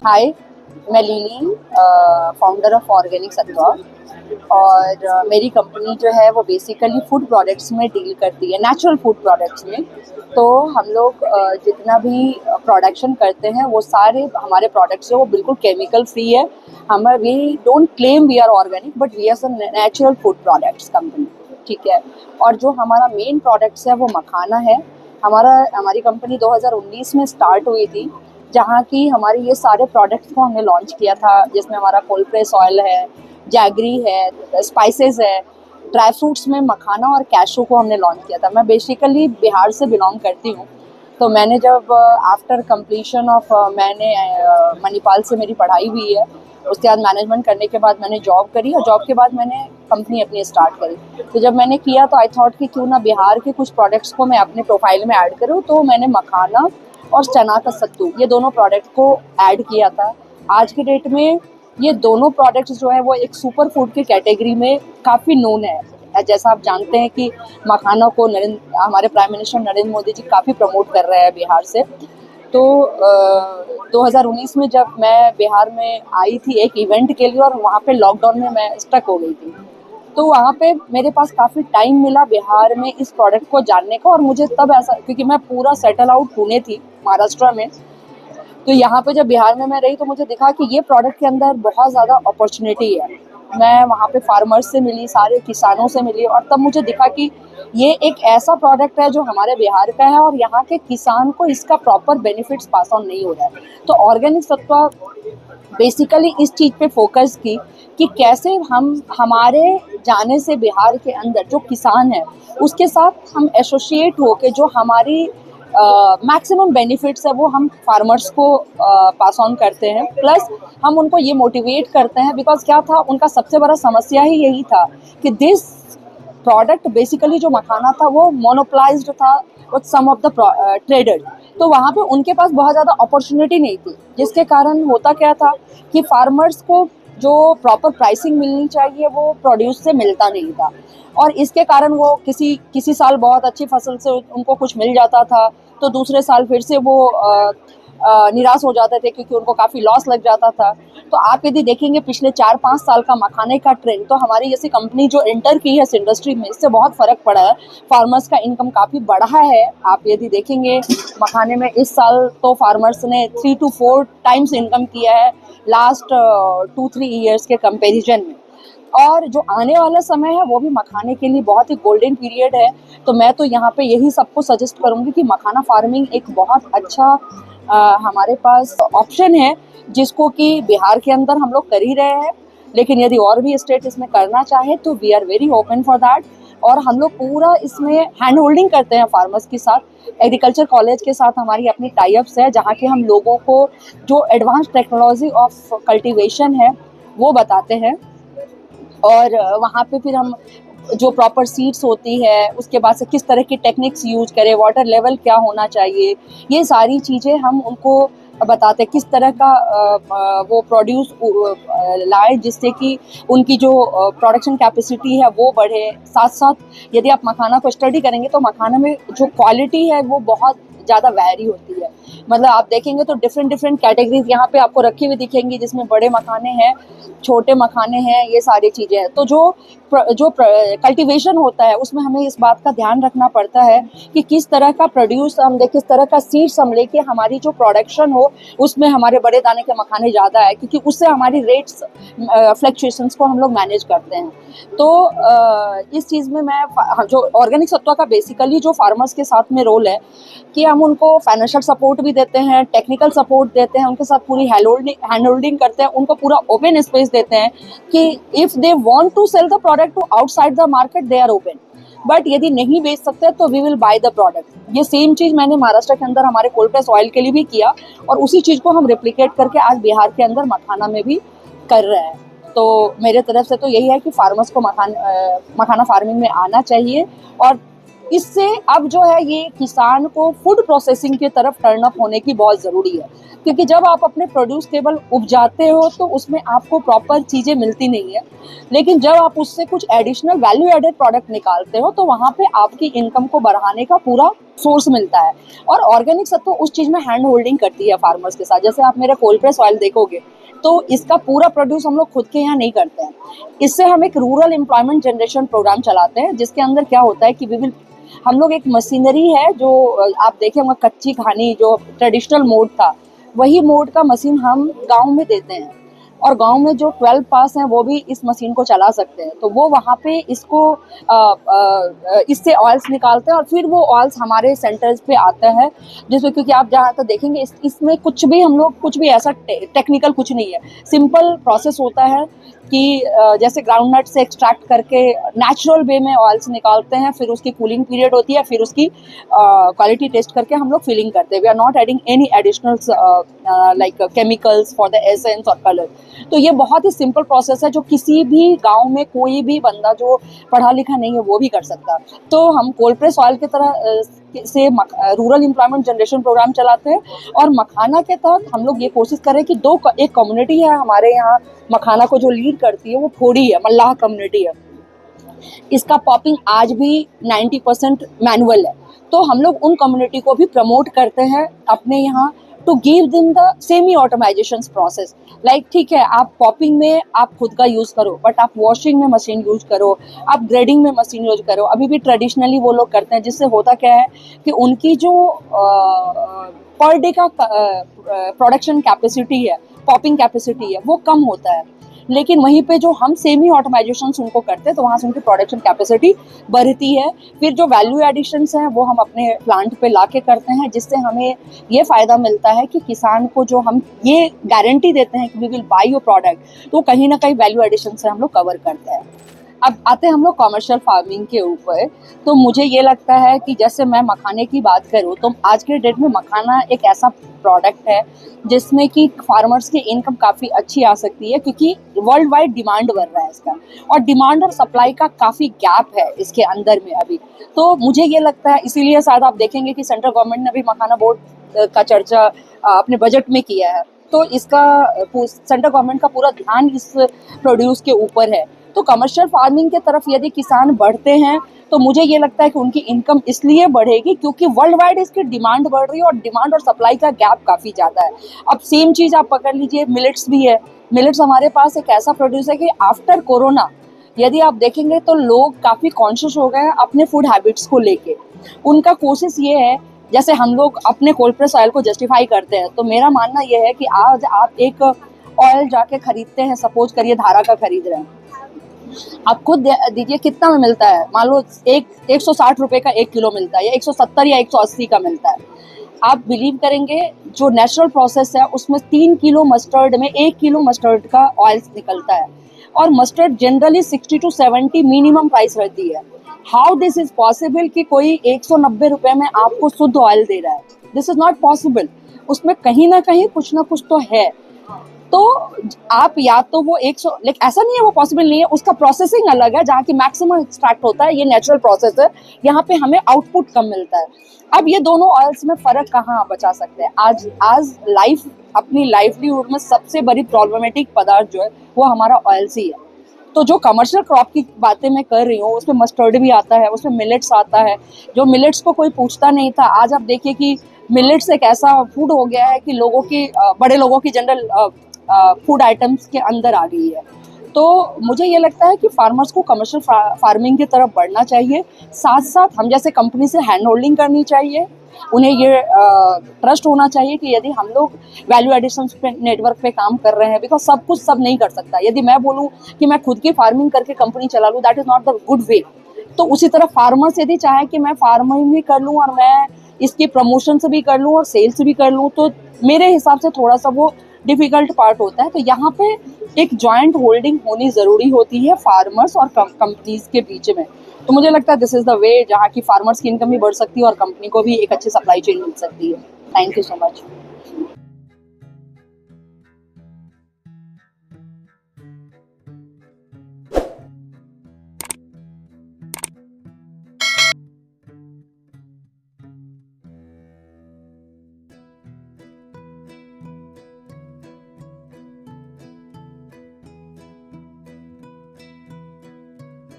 हाय, मैं lily, founder of organic सत्वा। और मेरी कंपनी जो है वो बेसिकली फूड प्रोडक्ट्स में डील करती है, नेचुरल फूड प्रोडक्ट्स में। तो हम लोग जितना भी प्रोडक्शन करते हैं वो सारे हमारे प्रोडक्ट्स जो वो बिल्कुल केमिकल फ्री है। हम we don't claim we are organic, but we are some natural food products company. ठीक है। और जो हमारा मेन प्रोडक्ट्स है वो मखाना है। हमारी कंपनी 2019 में स्टार्ट हुई थी, जहाँ की हमारे ये सारे प्रोडक्ट्स को हमने लॉन्च किया था, जिसमें हमारा कोल्ड प्रेस ऑयल है, जैगरी है, स्पाइसेस है, ड्राई फ्रूट्स में मखाना और कैशू को हमने लॉन्च किया था। मैं बेसिकली बिहार से बिलोंग करती हूँ। तो मैंने जब आफ्टर कंप्लीशन ऑफ मैंने मणिपाल से मेरी पढ़ाई हुई है। उसके बाद मैनेजमेंट करने के बाद मैंने जॉब करी, और जॉब के बाद मैंने कंपनी अपनी स्टार्ट करी। तो जब मैंने किया तो आई थॉट कि क्यों ना बिहार के कुछ प्रोडक्ट्स को मैं अपने प्रोफाइल में ऐड करूँ। तो मैंने मखाना और चना का सत्तू, ये दोनों प्रोडक्ट को ऐड किया था। आज के डेट में ये दोनों प्रोडक्ट्स जो है वो एक सुपर फूड की कैटेगरी में काफ़ी नोन है। जैसा आप जानते हैं कि मखाना को हमारे प्राइम मिनिस्टर नरेंद्र मोदी जी काफ़ी प्रमोट कर रहे हैं बिहार से। तो 2019 में जब मैं बिहार में आई थी एक इवेंट के लिए, और वहाँ पे लॉकडाउन में मैं स्टक हो गई थी। तो वहाँ पे मेरे पास काफ़ी टाइम मिला बिहार में इस प्रोडक्ट को जानने का। और मुझे तब ऐसा, क्योंकि मैं पूरा सेटल आउट पुणे थी, महाराष्ट्र में। तो यहाँ पे जब बिहार में मैं रही तो मुझे दिखा कि ये प्रोडक्ट के अंदर बहुत ज़्यादा अपॉर्चुनिटी है। मैं वहाँ पे फार्मर्स से मिली, सारे किसानों से मिली, और तब मुझे दिखा कि ये एक ऐसा प्रोडक्ट है जो हमारे बिहार का है, और यहाँ के किसान को इसका प्रॉपर बेनिफिट्स पास ऑन नहीं हो रहा है। तो ऑर्गेनिक सत्वा बेसिकली इस चीज़ पे फोकस की कि कैसे हम हमारे जाने से बिहार के अंदर जो किसान है उसके साथ हम एसोसिएट होके जो हमारी मैक्सिमम बेनिफिट्स है वो हम फार्मर्स को पास ऑन करते हैं। प्लस हम उनको ये मोटिवेट करते हैं, बिकॉज क्या था, उनका सबसे बड़ा समस्या ही यही था कि दिस प्रोडक्ट बेसिकली जो मखाना था वो मोनोपलाइज्ड था with some of the traders. तो वहाँ पे उनके पास बहुत ज़्यादा अपॉर्चुनिटी नहीं थी, जिसके कारण होता क्या था कि फार्मर्स को जो प्रॉपर प्राइसिंग मिलनी चाहिए वो प्रोड्यूस से मिलता नहीं था। और इसके कारण वो किसी किसी साल बहुत अच्छी फसल से उनको कुछ मिल जाता था, तो दूसरे साल फिर से वो निराश हो जाते थे, क्योंकि उनको काफ़ी लॉस लग जाता था। तो आप यदि देखेंगे पिछले 4-5 साल का मखाने का ट्रेंड, तो हमारी जैसी कंपनी जो एंटर की है इस इंडस्ट्री में, इससे बहुत फ़र्क पड़ा है। फार्मर्स का इनकम काफ़ी बढ़ा है। आप यदि देखेंगे मखाने में इस साल तो फार्मर्स ने 3 to 4 टाइम्स इनकम किया है लास्ट 2-3 ईयर्स के कंपेरिजन में। और जो आने वाला समय है वो भी मखाने के लिए बहुत ही गोल्डन पीरियड है। तो मैं तो यहाँ पे यही सबको सजेस्ट करूँगी कि मखाना फार्मिंग एक बहुत अच्छा हमारे पास ऑप्शन है, जिसको कि बिहार के अंदर हम लोग कर ही रहे हैं। लेकिन यदि और भी स्टेट इसमें करना चाहे तो we are very open for that. और हम लोग पूरा इसमें हैंड होल्डिंग करते हैं फार्मर्स के साथ। एग्रीकल्चर कॉलेज के साथ हमारी अपनी टाई अप्स है, जहाँ के हम लोगों को जो एडवांस टेक्नोलॉजी ऑफ कल्टीवेशन है वो बताते हैं। और वहाँ पे फिर हम जो प्रॉपर सीड्स होती है, उसके बाद से किस तरह की टेक्निक्स यूज करें, वाटर लेवल क्या होना चाहिए, ये सारी चीज़ें हम उनको बताते हैं। किस तरह का वो प्रोड्यूस लाए, जिससे कि उनकी जो प्रोडक्शन कैपेसिटी है वो बढ़े। साथ साथ यदि आप मखाना को स्टडी करेंगे तो मखाना में जो क्वालिटी है वो बहुत ज़्यादा वैरी होती है। मतलब आप देखेंगे तो डिफरेंट डिफरेंट कैटेगरीज यहाँ पे आपको रखी हुई दिखेंगी, जिसमें बड़े मखाने हैं, छोटे मखाने हैं, ये सारी चीज़ें हैं। तो जो कल्टीवेशन होता है उसमें हमें इस बात का ध्यान रखना पड़ता है कि किस तरह का प्रोड्यूस हम लें, किस तरह का सीड्स हम लेके हमारी जो प्रोडक्शन हो उसमें हमारे बड़े दाने के मखाने ज़्यादा है, क्योंकि उससे हमारी रेट्स फ्लक्चुएशंस को हम लोग मैनेज करते हैं। तो इस चीज़ में मैं जो ऑर्गेनिक सत्वा का बेसिकली जो फार्मर्स के साथ में रोल है कि हम उनको फाइनेंशियल सपोर्ट भी देते हैं, टेक्निकल सपोर्ट देते हैं, उनके साथ पूरी हैंड होल्डिंग करते हैं, उनको पूरा ओपन स्पेस देते हैं कि if they want to sell the product to outside the market they are open. But यदि नहीं बेच सकते तो we will buy the product. ये सेम चीज़ मैंने महाराष्ट्र के अंदर हमारे कोल्ड प्रेस ऑयल के लिए भी किया, और उसी चीज़ को हम रेप्लिकेट करके आज बिहार के अंदर मखाना में भी कर रहे हैं। तो मेरे तरफ से तो यही है कि फार्मर्स को मखाना फार्मिंग में आना चाहिए। और इससे अब जो है ये किसान को फूड प्रोसेसिंग की तरफ टर्न अप होने की बहुत ज़रूरी है, क्योंकि जब आप अपने प्रोड्यूस केवल उपजाते हो तो उसमें आपको प्रॉपर चीज़ें मिलती नहीं है, लेकिन जब आप उससे कुछ एडिशनल वैल्यू एडेड प्रोडक्ट निकालते हो तो वहाँ पे आपकी इनकम को बढ़ाने का पूरा सोर्स मिलता है। और ऑर्गेनिक सत्व उस चीज़ में हैंड होल्डिंग करती है फार्मर्स के साथ। जैसे आप मेरा कोल्ड प्रेस ऑयल देखोगे तो इसका पूरा प्रोड्यूस हम लोग खुद के यहाँ नहीं करते हैं। इससे हम एक रूरल एम्प्लॉयमेंट जनरेशन प्रोग्राम चलाते हैं, जिसके अंदर क्या होता है कि हम लोग एक मशीनरी है जो आप देखे होंगे कच्ची घानी जो ट्रेडिशनल मोड था, वही मोड का मशीन हम गांव में देते हैं और गांव में जो 12 पास हैं वो भी इस मशीन को चला सकते हैं। तो वो वहाँ पे इसको इससे ऑयल्स निकालते हैं और फिर वो ऑयल्स हमारे सेंटर्स पे आते हैं, जिसमें क्योंकि आप जहाँ तक देखेंगे इसमें कुछ भी हम लोग कुछ भी ऐसा टेक्निकल कुछ नहीं है, सिंपल प्रोसेस होता है कि जैसे ग्राउंड नट से एक्सट्रैक्ट करके नेचुरल वे में ऑयल्स निकालते हैं, फिर उसकी कूलिंग पीरियड होती है, फिर उसकी क्वालिटी टेस्ट करके हम लोग फिलिंग करते हैं। We are not adding any additional like chemicals for the essence और कलर। तो ये बहुत ही सिंपल प्रोसेस है जो किसी भी गांव में कोई भी बंदा जो पढ़ा लिखा नहीं है वो भी कर सकता। तो हम कोल्ड प्रेस ऑयल की तरह से रूरल एम्प्लॉयमेंट जनरेशन प्रोग्राम चलाते हैं और मखाना के तहत हम लोग ये कोशिश करें कि एक कम्युनिटी है हमारे यहाँ मखाना को जो लीड करती है वो फोड़ी है, मल्लाह कम्युनिटी है। इसका पॉपिंग आज भी 90% मैनुअल है। तो हम लोग उन कम्युनिटी को भी प्रमोट करते हैं अपने यहाँ to give them the semi automisation process. Like ठीक है, आप पॉपिंग में आप खुद का यूज़ करो, बट आप वॉशिंग में मशीन यूज करो, आप ग्रेडिंग में मशीन यूज करो। अभी भी ट्रेडिशनली वो लोग करते हैं, जिससे होता क्या है कि उनकी जो पर डे का प्रोडक्शन कैपेसिटी है, पॉपिंग कैपेसिटी है, वो कम होता है। लेकिन वहीं पे जो हम सेमी ऑटोमाइजेशन उनको करते हैं तो वहाँ से उनकी प्रोडक्शन कैपेसिटी बढ़ती है। फिर जो वैल्यू एडिशंस हैं वो हम अपने प्लांट पे ला के करते हैं, जिससे हमें ये फ़ायदा मिलता है कि किसान को जो हम ये गारंटी देते हैं कि we will buy your product, तो कहीं ना कहीं वैल्यू एडिशन से हम लोग कवर करते हैं। अब आते हैं हम लोग कमर्शियल फार्मिंग के ऊपर। तो मुझे ये लगता है कि जैसे मैं मखाने की बात करूँ तो आज के डेट में मखाना एक ऐसा प्रोडक्ट है जिसमें कि फार्मर्स की इनकम काफ़ी अच्छी आ सकती है, क्योंकि वर्ल्ड वाइड डिमांड बढ़ रहा है इसका, और डिमांड और सप्लाई का काफ़ी गैप है इसके अंदर में अभी। तो मुझे ये लगता है, इसीलिए शायद आप देखेंगे कि सेंट्रल गवर्नमेंट ने भी मखाना बोर्ड का चर्चा अपने बजट में किया है। तो इसका सेंट्रल गवर्नमेंट का पूरा ध्यान इस प्रोड्यूस के ऊपर है। तो कमर्शियल फार्मिंग की तरफ यदि किसान बढ़ते हैं तो मुझे ये लगता है कि उनकी इनकम इसलिए बढ़ेगी क्योंकि वर्ल्ड वाइड इसकी डिमांड बढ़ रही है और डिमांड और सप्लाई का गैप काफ़ी ज़्यादा है। अब सेम चीज़ आप पकड़ लीजिए, मिलेट्स भी है। मिलेट्स हमारे पास एक ऐसा प्रोड्यूस है कि आफ्टर कोरोना यदि आप देखेंगे तो लोग काफ़ी कॉन्शियस हो गए हैं अपने फूड हैबिट्स को लेके। उनका कोशिश ये है, जैसे हम लोग अपने कोल्ड प्रेस ऑयल को जस्टिफाई करते हैं, तो मेरा मानना यह है कि आज आप एक ऑयल जाके खरीदते हैं, सपोज करिए धारा का खरीद रहे हैं, आप खुद दीजिए कितना में मिलता है। मान लो 160 रुपए का 1 किलो मिलता है, या 170 या 180 का मिलता है। आप बिलीव करेंगे जो नेचुरल प्रोसेस है उसमें 3 किलो मस्टर्ड में 1 किलो मस्टर्ड का ऑयल निकलता है, और mustard generally 60 to 70 minimum price रहती है। हाउ दिस इज पॉसिबल कि कोई 190 रुपए में आपको शुद्ध ऑयल दे रहा है? This is not possible. उसमें कहीं ना कहीं कुछ ना कुछ तो है। तो आप या तो वो 100, लेकिन ऐसा नहीं है वो पॉसिबल नहीं है, उसका प्रोसेसिंग अलग है, जहाँ की मैक्सिमम एक्सट्रैक्ट होता है, ये नेचुरल प्रोसेस है, यहाँ पे हमें आउटपुट कम मिलता है। अब ये दोनों ऑयल्स में फ़र्क कहाँ बचा सकते हैं? आज लाइफ अपनी लाइवलीहुड में सबसे बड़ी प्रॉब्लमेटिक पदार्थ जो है वो हमारा ऑयल्स ही है। तो जो कमर्शियल क्रॉप की बातें मैं कर रही हूँ उसमें मस्टर्ड भी आता है, उसमें मिलेट्स आता है, जो मिलेट्स को कोई पूछता नहीं था। आज आप देखिए कि मिलेट्स एक ऐसा फूड हो गया है कि लोगों की बड़े लोगों की जनरल फूड आइटम्स के अंदर आ गई है। तो मुझे ये लगता है कि फार्मर्स को कमर्शियल फार्मिंग की तरफ बढ़ना चाहिए, साथ साथ हम जैसे कंपनी से हैंड होल्डिंग करनी चाहिए। उन्हें ये ट्रस्ट होना चाहिए कि यदि हम लोग वैल्यू एडिशन पे नेटवर्क पे काम कर रहे हैं, बिकॉज सब कुछ सब नहीं कर सकता। यदि मैं बोलूँ कि मैं खुद की फार्मिंग करके कंपनी चला लूँ, that is not the good way. तो उसी तरह फार्मर्स यदि चाहे कि मैं फार्मिंग भी कर लूँ और मैं इसकी प्रमोशन से भी कर लूँ और सेल्स भी कर लूँ, तो मेरे हिसाब से थोड़ा सा वो डिफिकल्ट पार्ट होता है। तो यहाँ पे एक जॉइंट होल्डिंग होनी ज़रूरी होती है फार्मर्स और कंपनीज के बीच में। तो मुझे लगता है दिस इज़ द वे जहाँ की फार्मर्स की इनकम भी बढ़ सकती है और कंपनी को भी एक अच्छी सप्लाई चेन मिल सकती है। Thank you so much.